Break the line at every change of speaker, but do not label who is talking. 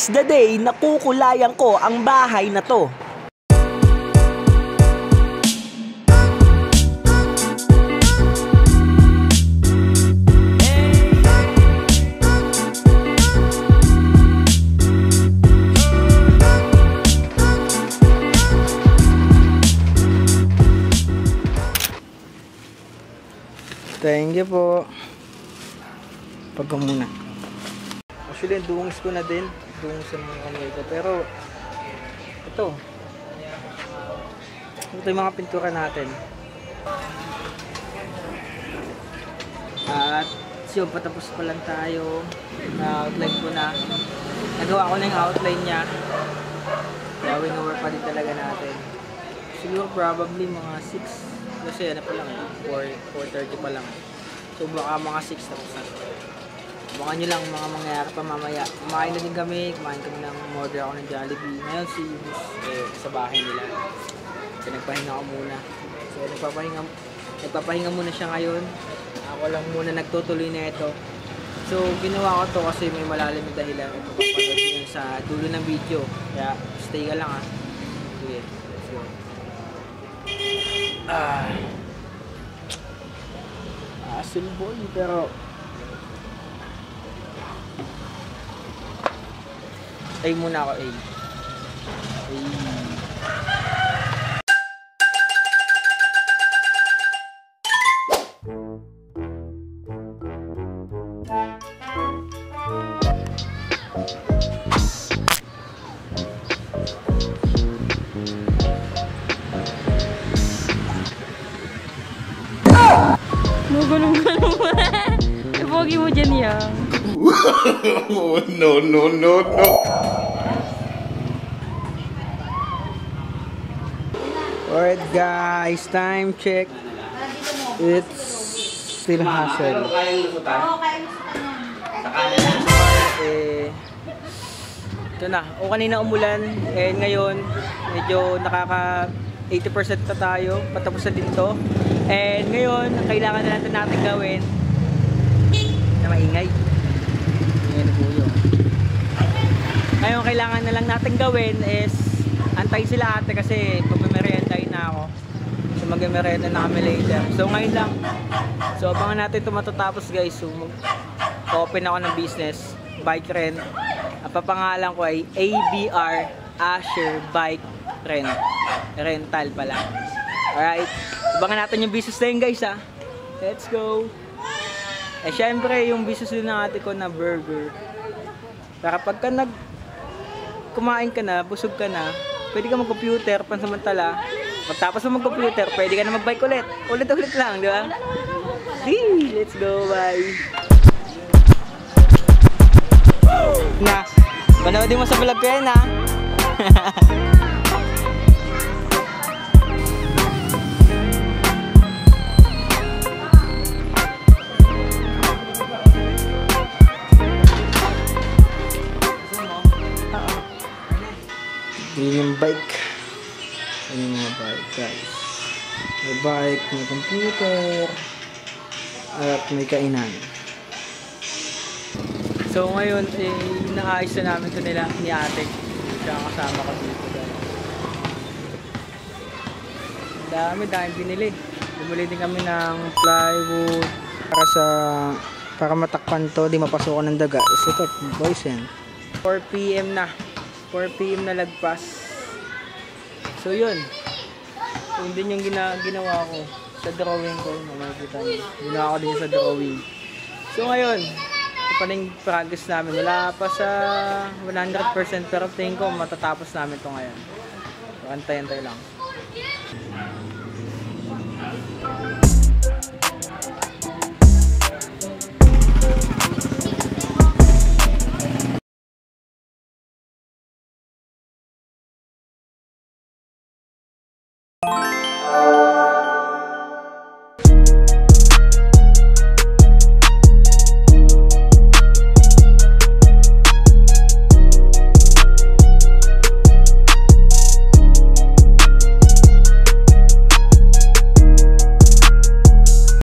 is the day na kukulayan ko ang bahay na to.
Thank you po. Pagka muna. Actually, dungis ko na din. Dungis sa mga kamay ko. Pero, ito yung mga pintura natin. At, so, patapos pa lang tayo. Na-outline ko na. Nagawa ko na yung outline niya. Kaya win-over pa din talaga natin. Siguro, probably mga 6. Kasi ano pa lang, 4:30 pa lang. So baka mga 6 tapos na. Baka nyo lang mga mangyayari pa mamaya. Kumain na din kami ng order ako ng Jollibee. Ngayon si Bus sa bahay nila. So nagpahinga ako muna. So nagpapahinga muna siya ngayon. Ako lang muna nagtutuloy na ito. So ginawa ko to kasi may malalim na dahilan. Ipapapanood nyo sa dulo ng video. Kaya stay ka lang ha. Okay, let's go. Hassle boy, pero ay muna ako, ay
Gulong-gulong mo. Ipogi mo dyan yan.
No.
Alright guys, time check. It's still hassle. Ito na. O kanina umulan. Ngayon, medyo nakaka 80% na tayo. Patapos na din to. And ngayon, ang kailangan na natin gawin na maingay. Ngayon, kailangan na lang natin gawin is antay sila ate kasi magmemeryendahin na ako. So magmemerenda na kami later. So ngayon lang. So abangan natin ito matatapos guys. So open ako ng business. Bike rent. Ang papangalan ko ay ABR Asher Bike Rent. Rental pala. Alright. Abangan natin yung business na yun guys ha. Let's go. Syempre yung business din ng ate ko na burger. Para pagka kumain ka na, busog ka na, pwede ka mag-computer pansamantala. Pagtapos mo mag-computer, pwede ka na mag-bike ulit. Ulit lang, di ba? Hey, let's go, bye. Na, panoodin mo sa vlog ko yan ha. Yun yung bike. Yun yung mga bike guys. May bike, may computer, at may kainan. So ngayon, inaayos na namin ito nila ni ate. Siya kasama ko dito guys. Dami binili. Bumili din kami ng plywood para matakpan to, di mapasukan ng daga. So ito, boys yan. 4 PM na. 4 PM na lagpas. So yun. Yun din yung ginawa ko sa drawing ko. Makikita nyo. Ginawa ko din sa drawing. So ngayon, ito pa rin progress namin. Wala pa sa 100% pero tingin ko matatapos namin ito ngayon. So antay-antay lang.